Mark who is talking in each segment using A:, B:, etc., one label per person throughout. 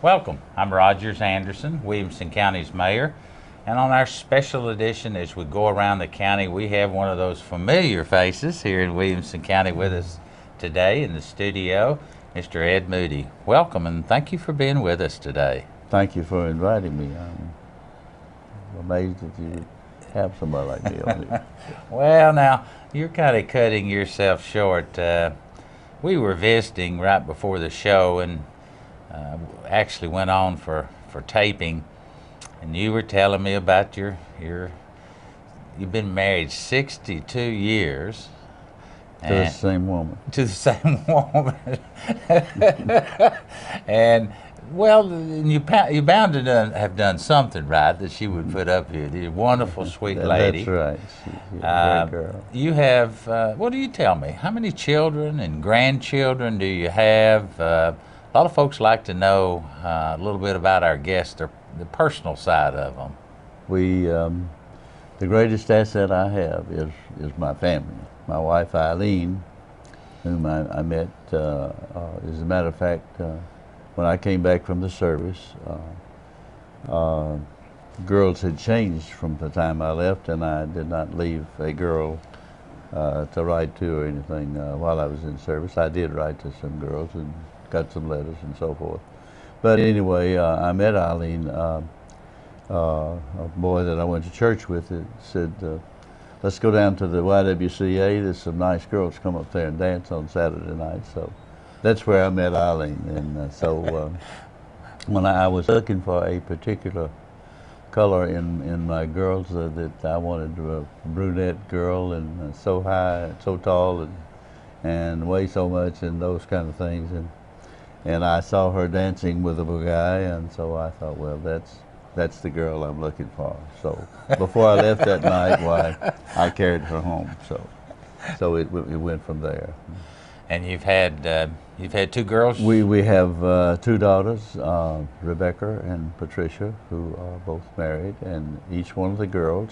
A: Welcome. I'm Rogers Anderson, Williamson County's mayor. And on our special edition, as we go around the county, we have one of those familiar faces here in Williamson County with us today in the studio, Mr. Ed Moody. Welcome, and thank you for being with us today.
B: Thank you for inviting me. I'm amazed that you have somebody like me on here.
A: Well, now, you're kind of cutting yourself short. We were visiting right before the show and actually went on for taping, and you were telling me about you've been married 62 years.
B: To the same woman.
A: To the same woman. And, well, you're bound to have done something right that she would put up here. The wonderful, sweet lady.
B: That's right. She's a great girl.
A: You have, what do you tell me? How many children and grandchildren do you have? A lot of folks like to know a little bit about our guests, the personal side of them.
B: The greatest asset I have is my family. My wife Eileen, whom I met, as a matter of fact, when I came back from the service, girls had changed from the time I left, and I did not leave a girl to write to or anything while I was in service. I did write to some girls and got some letters and so forth. But anyway, I met Eileen, a boy that I went to church with. It said, let's go down to the YWCA. There's some nice girls come up there and dance on Saturday night. So that's where I met Eileen. And so when I was looking for a particular color in my girls, that I wanted a brunette girl and so high, so tall, and weigh so much and those kind of things. And I saw her dancing with a guy, and so I thought, well, that's the girl I'm looking for. So before I left that night, why, I carried her home. So it went from there.
A: And you've had two girls?
B: We have two daughters, Rebecca and Patricia, who are both married, and each one of the girls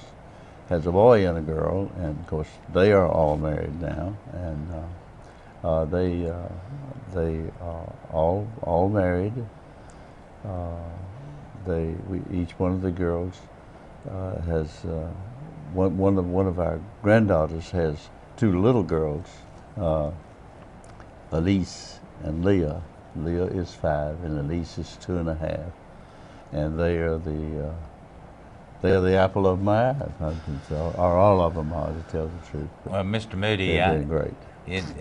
B: has a boy and a girl, and of course they are all married now, and they are all married. Each one of the girls has one of our granddaughters has two little girls, Elise and Leah. Leah is 5 and Elise is 2.5, and they are the apple of my eye. Or all of them are, to tell the truth.
A: Well, Mr. Moody,
B: they're doing great.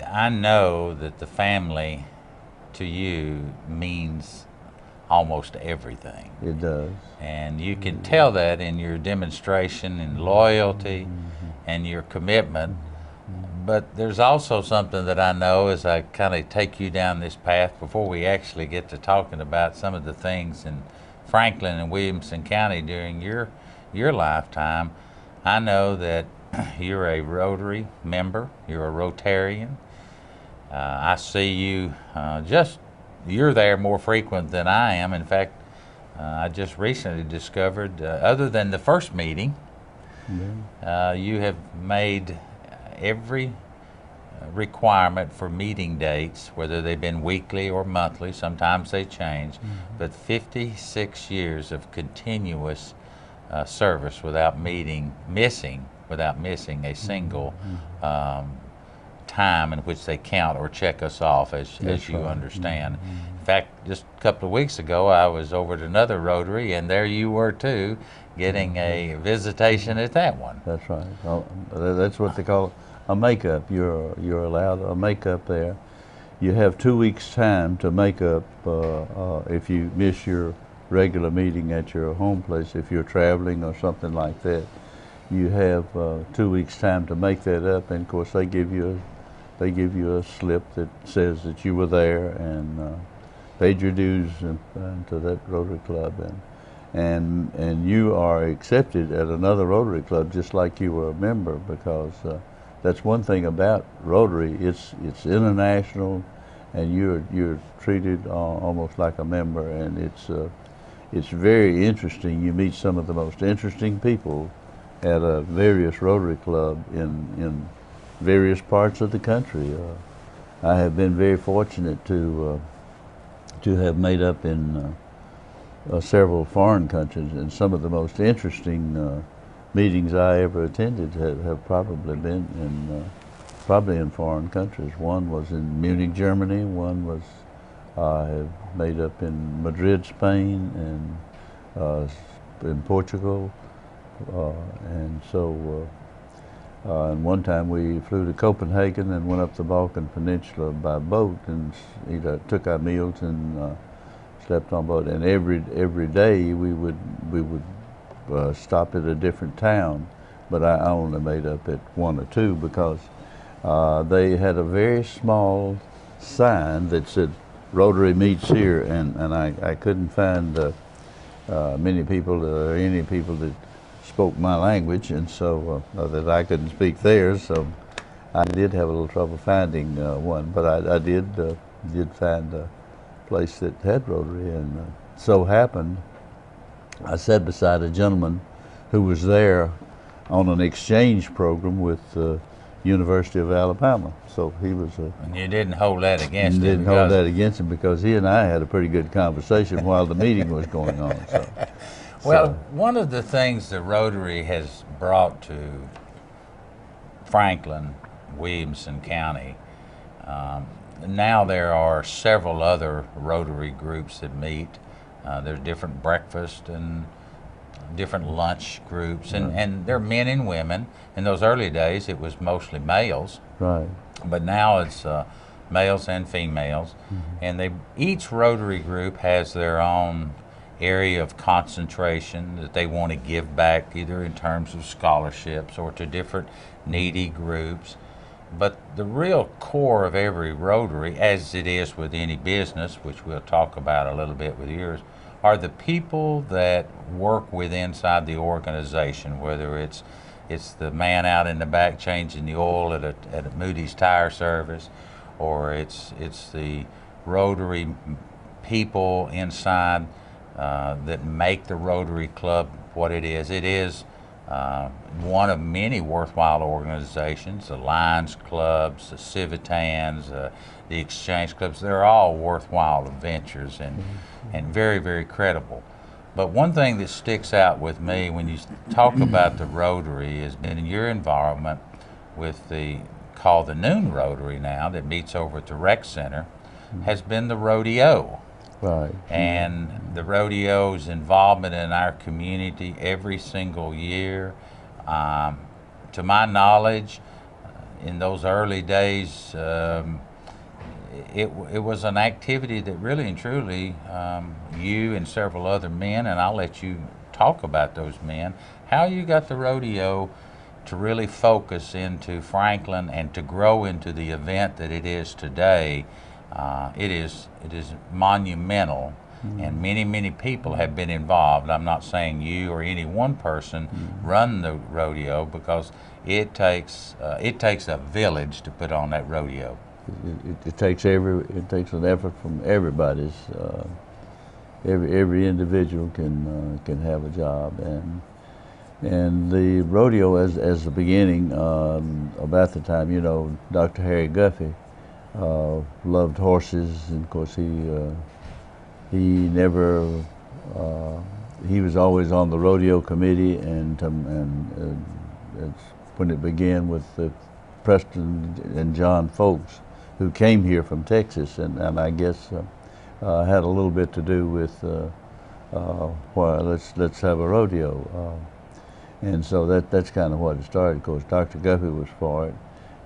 A: I know that the family to you means almost everything.
B: It does.
A: And you can tell that in your demonstration and loyalty and your commitment. But there's also something that I know as I kind of take you down this path before we actually get to talking about some of the things in Franklin and Williamson County during your lifetime. I know that you're a Rotary member, you're a Rotarian. I see you you're there more frequent than I am. In fact, I just recently discovered, other than the first meeting, you have made every requirement for meeting dates, whether they've been weekly or monthly, sometimes they change, but 56 years of continuous service without missing a single time in which they count or check us off, as you understand. In fact, just a couple of weeks ago, I was over at another Rotary, and there you were too, getting a visitation at that one.
B: That's right. That's what they call a makeup. You're allowed a makeup there. You have 2 weeks' time to make up if you miss your regular meeting at your home place. If you're traveling or something like that, you have 2 weeks' time to make that up. And of course, they give you a slip that says that you were there and paid your dues to that Rotary Club, and you are accepted at another Rotary Club just like you were a member, because that's one thing about Rotary. It's international, and you're treated almost like a member, and it's very interesting. You meet some of the most interesting people at a various Rotary Club in various parts of the country. I have been very fortunate to have made up in several foreign countries, and some of the most interesting meetings I ever attended have probably been in foreign countries. One was in Munich, Germany. One was made up in Madrid, Spain, and in Portugal, and so. And one time we flew to Copenhagen and went up the Balkan Peninsula by boat and took our meals and slept on boat. And every day we would stop at a different town, but I only made up at one or two because they had a very small sign that said Rotary meets here, and I couldn't find many people or any people that spoke my language, and so that I couldn't speak theirs, so I did have a little trouble finding one, but I did find a place that had Rotary, and so happened I sat beside a gentleman who was there on an exchange program with the University of Alabama. So he was
A: and you didn't hold that against him?
B: Didn't hold that against him because he and I had a pretty good conversation while the meeting was going on. So.
A: Well, one of the things the Rotary has brought to Franklin, Williamson County, now there are several other Rotary groups that meet. There's different breakfast and different lunch groups, and they're men and women. In those early days, it was mostly males.
B: Right.
A: But now it's males and females, and each Rotary group has their own area of concentration that they want to give back, either in terms of scholarships or to different needy groups. But the real core of every Rotary, as it is with any business, which we'll talk about a little bit with yours, are the people that work with inside the organization, whether it's the man out in the back changing the oil at a Moody's tire service, or it's the Rotary people inside that make the Rotary Club what it is. It is one of many worthwhile organizations. The Lions Clubs, the Civitans, the Exchange Clubs, they're all worthwhile ventures and very, very credible. But one thing that sticks out with me when you talk about the Rotary has been in your involvement with called the Noon Rotary now, that meets over at the Rec Center, has been the rodeo.
B: Right.
A: And the rodeo's involvement in our community every single year. To my knowledge, in those early days, it was an activity that really and truly you and several other men, and I'll let you talk about those men, how you got the rodeo to really focus into Franklin and to grow into the event that it is today. It is monumental, and many people have been involved. I'm not saying you or any one person run the rodeo, because it takes a village to put on that rodeo.
B: It takes an effort from everybody's. Every individual can have a job, and the rodeo as the beginning. About the time, Dr. Harry Guffey loved horses, and of course he was always on the rodeo committee, and when it began with Preston and John Folks, who came here from Texas, and I guess had a little bit to do with let's have a rodeo, and so that's kind of what it started. Of course, Dr. Guffey was for it.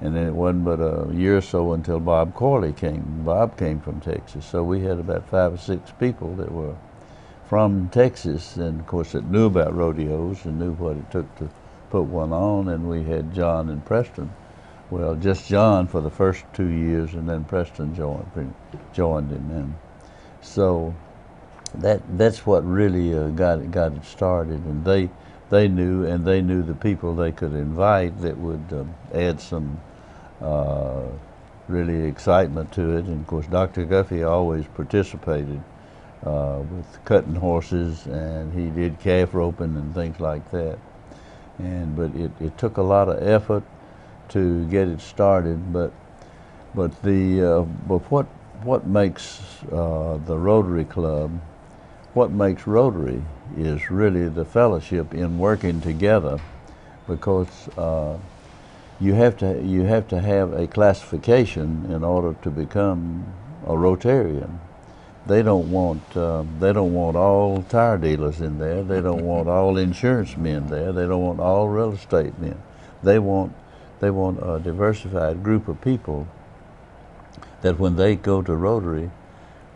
B: And then it wasn't but a year or so until Bob Corley came. Bob came from Texas, so we had about 5 or 6 people that were from Texas, and of course that knew about rodeos and knew what it took to put one on. And we had John and Preston. Well, just John for the first 2 years, and then Preston joined him. And so that's what really got it started. And they knew the people they could invite that would add some really excitement to it. And of course, Dr. Guffey always participated with cutting horses, and he did calf roping and things like that. But it took a lot of effort to get it started. But what makes the Rotary Club what makes Rotary is really the fellowship in working together, because you have to have a classification in order to become a Rotarian. They don't want all tire dealers in there. They don't want all insurance men there. They don't want all real estate men. They want a diversified group of people that when they go to Rotary,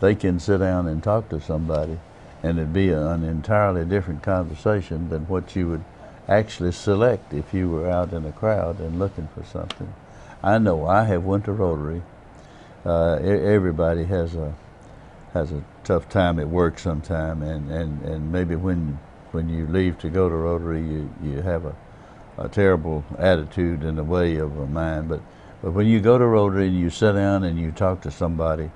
B: they can sit down and talk to somebody, and it'd be an entirely different conversation than what you would actually select if you were out in a crowd and looking for something. I know I have went to Rotary. Everybody has a tough time at work sometime, and maybe when you leave to go to Rotary, you have a terrible attitude in the way of a mind. But when you go to Rotary and you sit down and you talk to somebody,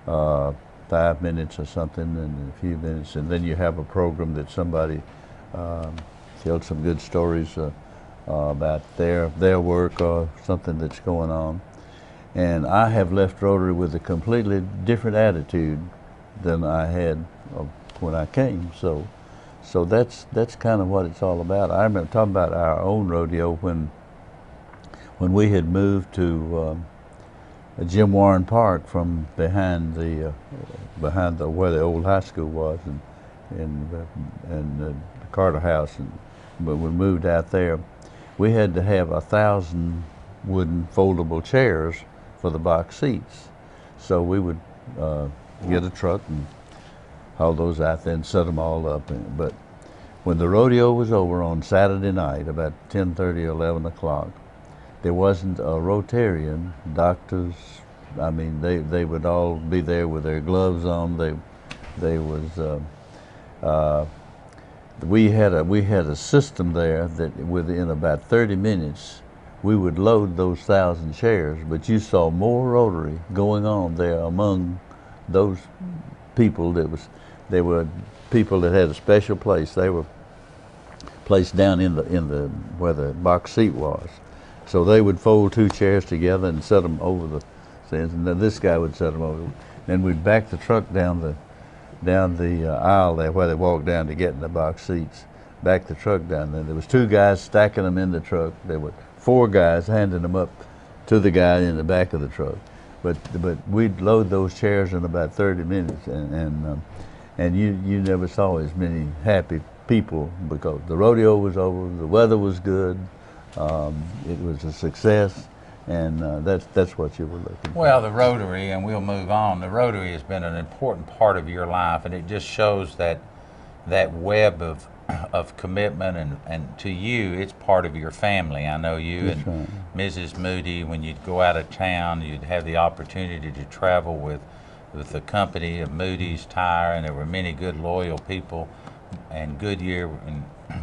B: 5 minutes or something, and a few minutes, and then you have a program that somebody tells some good stories about their work or something that's going on. And I have left Rotary with a completely different attitude than I had when I came. So that's kind of what it's all about. I remember talking about our own rodeo when we had moved to Jim Warren Park from behind the where the old high school was, and the Carter House, and when we moved out there, we had to have 1,000 wooden foldable chairs for the box seats. So we would get a truck and haul those out there and set them all up. But when the rodeo was over on Saturday night, about 10:30 or 11 o'clock, there wasn't a Rotarian. Doctors, I mean, they would all be there with their gloves on. We had a system there that within about 30 minutes we would load those 1,000 chairs. But you saw more Rotary going on there among those people. They were people that had a special place. They were placed down in the where the box seat was. So they would fold 2 chairs together and set them over the things, and then this guy would set them over. Then we'd back the truck down the aisle there where they walked down to get in the box seats. Back the truck down there. There was 2 guys stacking them in the truck. There were 4 guys handing them up to the guy in the back of the truck. But we'd load those chairs in about 30 minutes, and you never saw as many happy people because the rodeo was over, the weather was good. It was a success, and that's what you were looking for.
A: Well, the Rotary, and we'll move on, the Rotary has been an important part of your life, and it just shows that web of commitment, and to you, it's part of your family. I know you
B: That's
A: and
B: right.
A: Mrs. Moody, when you'd go out of town, you'd have the opportunity to travel with the company of Moody's Tire, and there were many good, loyal people, and Goodyear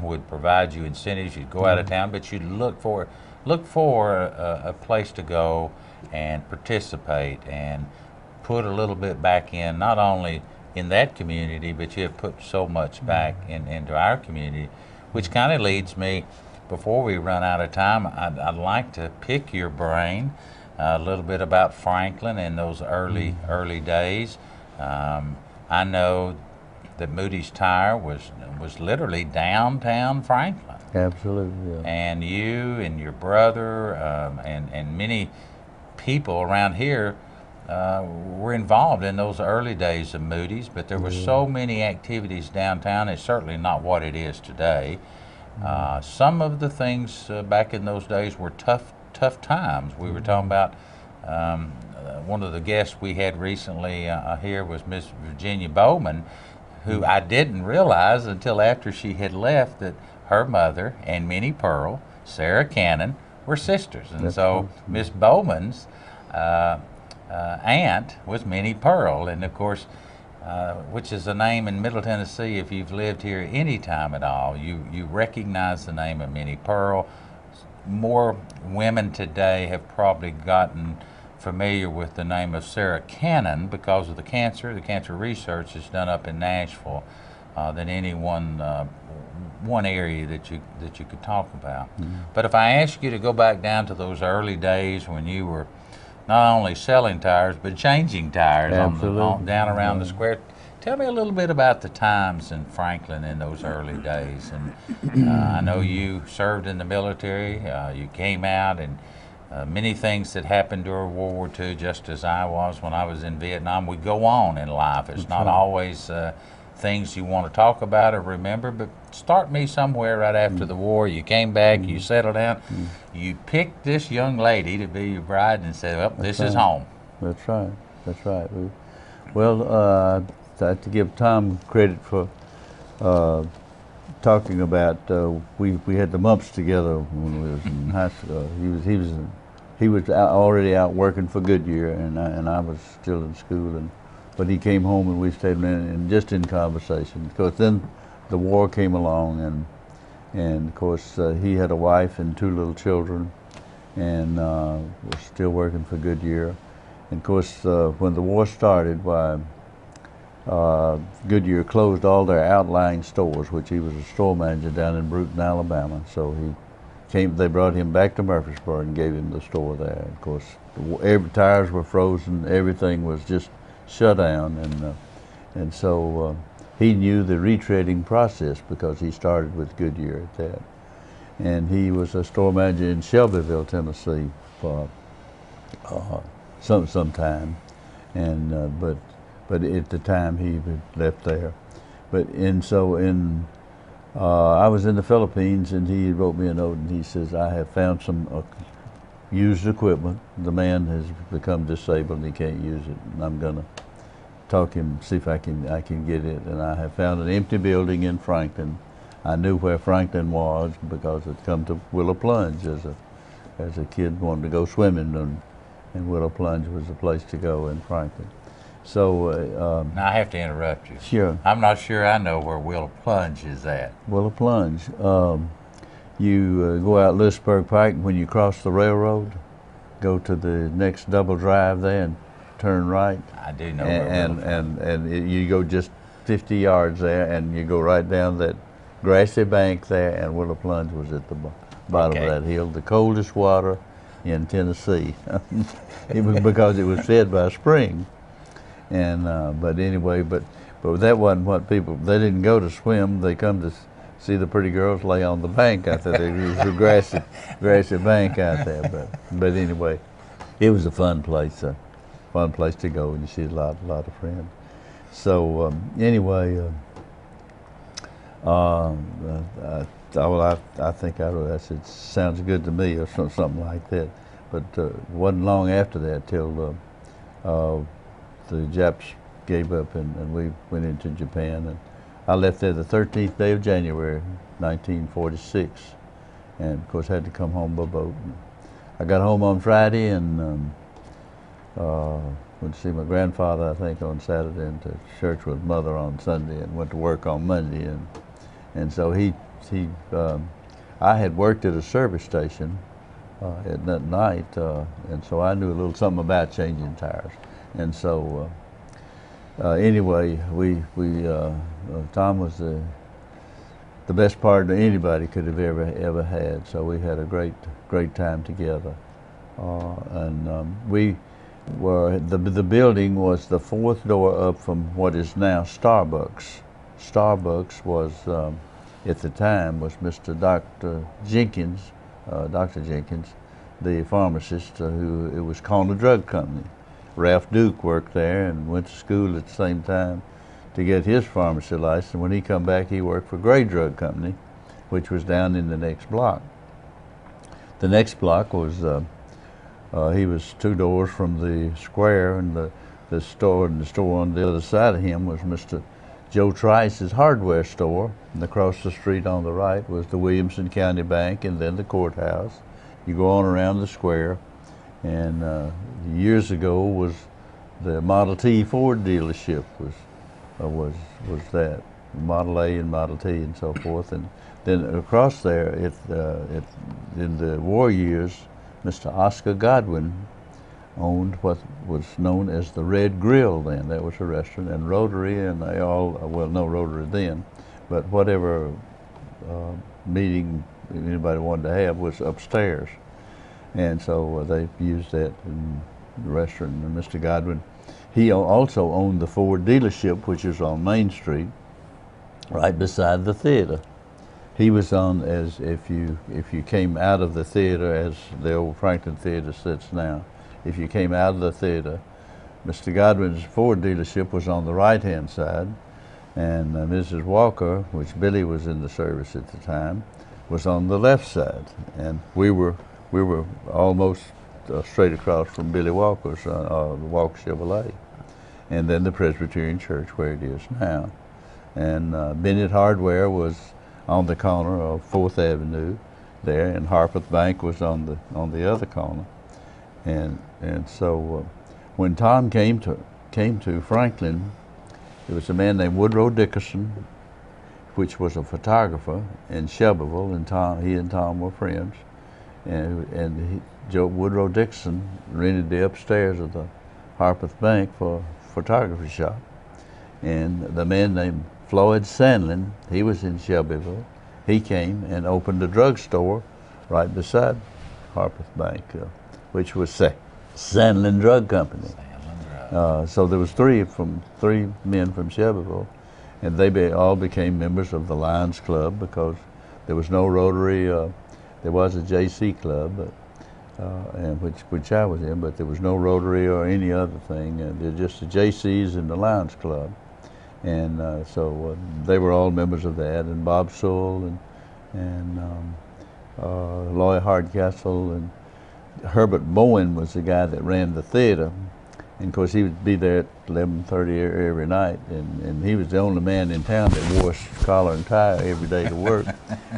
A: would provide you incentives. You'd go out of town, but you'd look for a place to go and participate and put a little bit back in, not only in that community, but you have put so much back into our community, which kind of leads me, before we run out of time, I'd like to pick your brain a little bit about Franklin and those early days. I know that Moody's Tire was literally downtown Franklin.
B: Absolutely, yeah.
A: And you and your brother and many people around here were involved in those early days of Moody's, but there were so many activities downtown. It's certainly not what it is today. Some of the things back in those days were tough times. We were talking about one of the guests we had recently here was Miss Virginia Bowman, who I didn't realize until after she had left that her mother and Minnie Pearl, Sarah Cannon, were sisters. And so Miss Bowman's aunt was Minnie Pearl, and of course, which is a name in Middle Tennessee, if you've lived here any time at all, you recognize the name of Minnie Pearl. More women today have probably gotten familiar with the name of Sarah Cannon because of the cancer research is done up in Nashville, than any one area that you could talk about. But if I ask you to go back down to those early days when you were not only selling tires but changing tires down around the square, Tell me a little bit about the times in Franklin in those early days. And I know you served in the military. You came out, and many things that happened during World War II, just as I was when I was in Vietnam. We go on in life. It's not always things you want to talk about or remember, but start me somewhere right after the war. You came back, you settled down, you picked this young lady to be your bride and said, well, this is home.
B: That's right. That's right. I have to give Tom credit for talking about. We had the mumps together when we was in high school. He was already out working for Goodyear, and I was still in school. But he came home and we stayed and just in conversation. Because then the war came along, and of course he had a wife and 2 little children, and was still working for Goodyear. And of course, when the war started, Goodyear closed all their outlying stores, which he was a store manager down in Brewton, Alabama. So they brought him back to Murfreesboro and gave him the store there. Of course, every tires were frozen, everything was just shut down, and so he knew the retreading process because he started with Goodyear at that. And he was a store manager in Shelbyville, Tennessee for some time, and but at the time he had left there. I was in the Philippines, and he wrote me a note, and he says, I have found some used equipment. The man has become disabled and he can't use it, and I'm gonna talk him, see if I can get it. And I have found an empty building in Franklin. I knew where Franklin was because I'd come to Willow Plunge as a kid, wanted to go swimming, and Willow Plunge was the place to go in Franklin. So
A: now I have to interrupt you.
B: Sure.
A: I'm not sure I know where Willow Plunge is at.
B: Willow Plunge. You go out Lewisburg Pike, when you cross the railroad, go to the next double drive there and turn right.
A: I do know
B: and you go just 50 yards there, and you go right down that grassy bank there, and Willow Plunge was at the bottom of that hill, the coldest water in Tennessee. It was because it was fed by a spring. And but anyway, but that wasn't what they didn't go to swim. They come to see the pretty girls lay on the bank out there. It was a grassy bank out there. But anyway, it was a fun place to go, and you see a lot of friends. So anyway, I think I said, sounds good to me, or something like that. But it wasn't long after that till the Japs gave up, and we went into Japan. And I left there the 13th day of January, 1946, and of course had to come home by boat. I got home on Friday and went to see my grandfather, I think, on Saturday, and to church with Mother on Sunday, and went to work on Monday. And so I had worked at a service station at that night, and so I knew a little something about changing tires. And so anyway, Tom was the best partner anybody could have ever had. So we had a great time together, and we were the building was the 4th door up from what is now Starbucks. Starbucks was at the time was Dr. Jenkins, the pharmacist who it was called a drug company. Ralph Duke worked there and went to school at the same time to get his pharmacy license. When he come back, he worked for Gray Drug Company, which was down in the next block. The next block was, he was 2 doors from the square, and the store on the other side of him was Mr. Joe Trice's hardware store, and across the street on the right was the Williamson County Bank, and then the courthouse. You go on around the square, and years ago was the Model T Ford dealership was that, Model A and Model T and so forth. And then across there, in the war years, Mr. Oscar Godwin owned what was known as the Red Grill then. That was a restaurant, and Rotary, and they all, well, no Rotary then, but whatever meeting anybody wanted to have was upstairs. And so they used that in the restaurant. And Mr. Godwin He also owned the Ford dealership, which is on Main Street, right beside the theater. He was on, as if you came out of the theater, as the old Franklin Theater sits now. If you came out of the theater, Mr. Godwin's Ford dealership was on the right-hand side, and Mrs. Walker, which Billy was in the service at the time, was on the left side, and we were almost straight across from Billy Walker's Walker Chevrolet, and then the Presbyterian Church where it is now. And Bennett Hardware was on the corner of 4th Avenue there, and Harpeth Bank was on the other corner. And so when Tom came to Franklin, there was a man named Woodrow Dickerson, which was a photographer in Shelbyville, and he and Tom were friends. And Woodrow Dickerson rented the upstairs of the Harpeth Bank for a photography shop. And the man named Floyd Sandlin, he was in Shelbyville. He came and opened a drugstore right beside Harpeth Bank, which was Sandlin Drug Company. So there was three men from Shelbyville, and they all became members of the Lions Club because there was no Rotary. There was a JC Club, and which I was in, but there was no Rotary or any other thing. They're just the JCs and the Lions Club. And so they were all members of that, and Bob Sewell and Lloyd Hardcastle, and Herbert Bowen was the guy that ran the theater, and of course he would be there at 11:30 every night, and he was the only man in town that wore a collar and tie every day to work.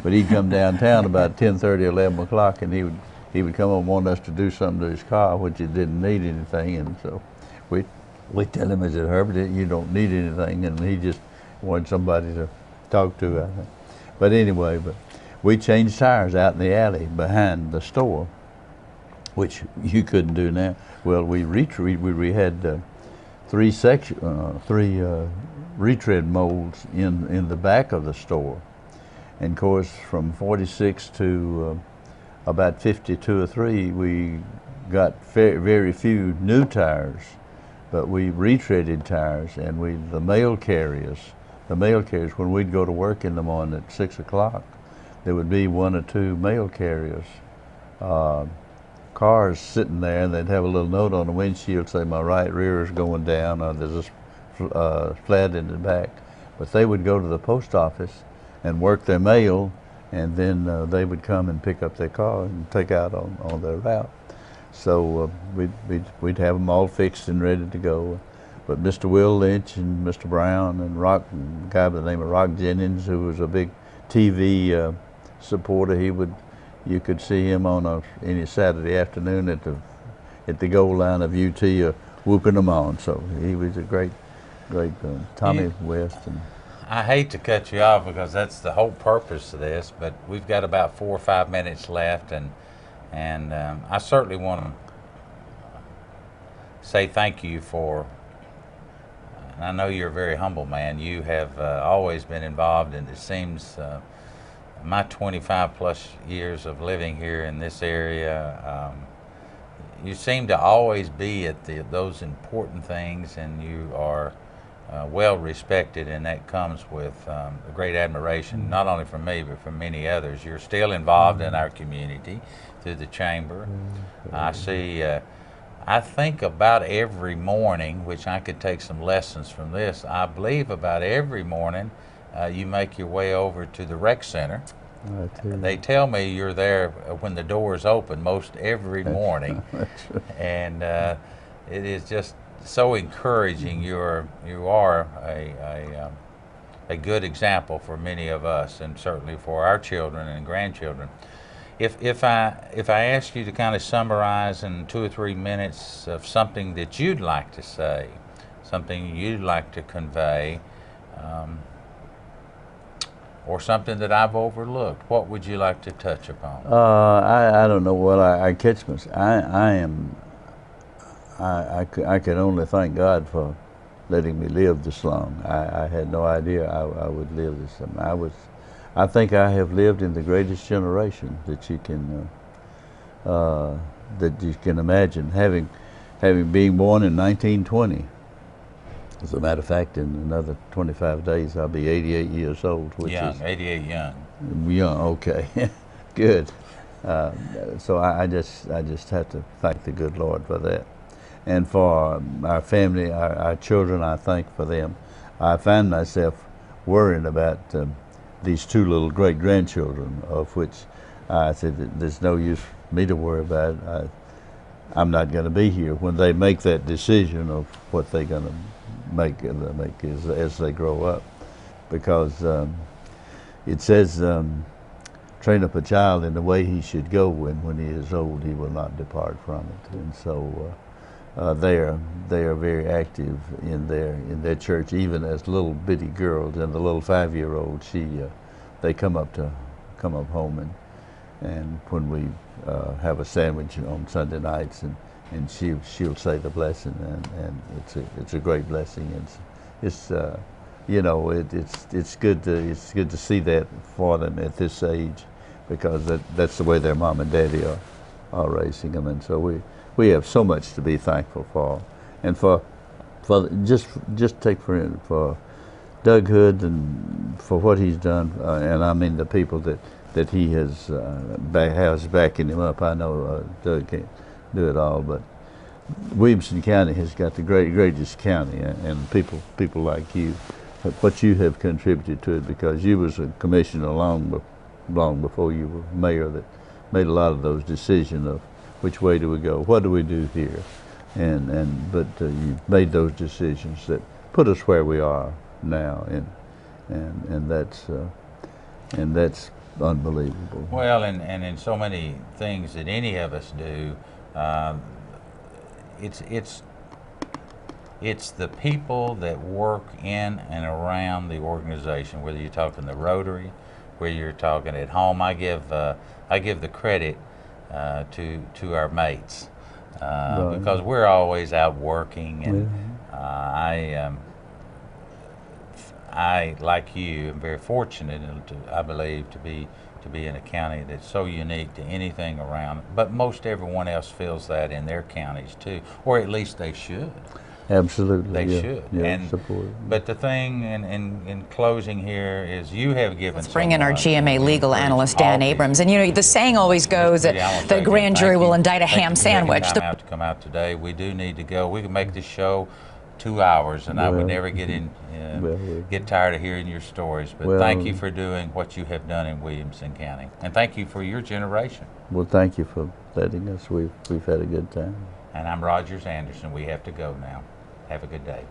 B: But he'd come downtown about 10:30, 11 o'clock, and he would come up and want us to do something to his car, which it didn't need anything, and so we tell him, I said, Herbert, you don't need anything, and he just wanted somebody to talk to, I think. But anyway, we changed tires out in the alley behind the store, which you couldn't do now. Well, we had three retread molds in the back of the store, and of course from 46 to about 52 or 3, we got very few new tires. But we retreaded tires, and the mail carriers, when we'd go to work in the morning at 6 o'clock, there would be 1 or 2 mail carriers, cars sitting there, and they'd have a little note on the windshield say, my right rear is going down, or there's a flat in the back. But they would go to the post office and work their mail, and then they would come and pick up their car and take out on their route. So we'd have them all fixed and ready to go. But Mr. Will Lynch and Mr. Brown and a guy by the name of Rock Jennings, who was a big TV supporter, you could see him on any Saturday afternoon at the goal line of UT whooping them on. So he was a great Tommy West. And
A: I hate to cut you off because that's the whole purpose of this, but we've got about 4 or 5 minutes left, and I certainly want to say thank you for, and I know you're a very humble man. You have always been involved, and it seems my 25 plus years of living here in this area, you seem to always be at those important things, and you are well respected, and that comes with a great admiration, not only from me, but from many others. You're still involved in our community through the chamber. I think about every morning, which I could take some lessons from this, I believe about every morning you make your way over to the rec center. They tell me you're there when the doors open most every morning.
B: That's right.
A: And it is just so encouraging. You are a good example for many of us, and certainly for our children and grandchildren. If I ask you to kind of summarize in 2 or 3 minutes of something that you'd like to say, something you'd like to convey, or something that I've overlooked, what would you like to touch upon?
B: I don't know what I catch myself. I can only thank God for letting me live this long. I had no idea I would live this long. I think I have lived in the greatest generation that you can imagine. having been born in 1920. As a matter of fact, in another 25 days, I'll be 88 years old, which
A: Young,
B: is
A: 88 young.
B: young. Okay, good. So I just have to thank the good Lord for that, and for our family, our children. I thank for them. I find myself worrying about these two little great grandchildren, of which I said that there's no use for me to worry about it. I'm not going to be here when they make that decision of what they're going to make as they grow up, because it says, train up a child in the way he should go, and when he is old he will not depart from it. And so they are very active in their church, even as little bitty girls. And the little 5-year-old, they come up home, and when we have a sandwich on Sunday nights, and she'll say the blessing, and it's a great blessing. It's you know, it's good to see that for them at this age, because that's the way their mom and daddy are raising them. And so we have so much to be thankful for, and for just take for Doug Hood, and for what he's done, and I mean the people that he has backing him up. I know Doug can't do it all, but Williamson County has got the greatest county, and people like you, what you have contributed to it, because you was a commissioner long before you were mayor, that made a lot of those decisions of which way do we go, what do we do here, but you've made those decisions that put us where we are now, and that's unbelievable.
A: Well, and in so many things that any of us do, it's the people that work in and around the organization. Whether you're talking the Rotary, whether you're talking at home, I give the credit to our mates,
B: Right.
A: because we're always out working, and I, like you, am very fortunate, I believe, to be in a county that's so unique to anything around. But most everyone else feels that in their counties too, or at least they should.
B: Absolutely,
A: They should.
B: Yeah,
A: And
B: support.
A: but the thing in closing here is, you have given.
C: Let's bring in our
A: much,
C: GMA
A: and we
C: legal
A: encourage
C: analyst,
A: all
C: Dan
A: people.
C: Abrams. And you know, the saying always goes that the grand jury will indict a ham sandwich.
A: Thank you for taking time out to come out today. We do need to go. We can make this show 2 hours, and I would never get tired of hearing your stories. But thank you for doing what you have done in Williamson County, and thank you for your generation.
B: Well, thank you for letting us. We've had a good time.
A: And I'm Rogers Anderson. We have to go now. Have a good day.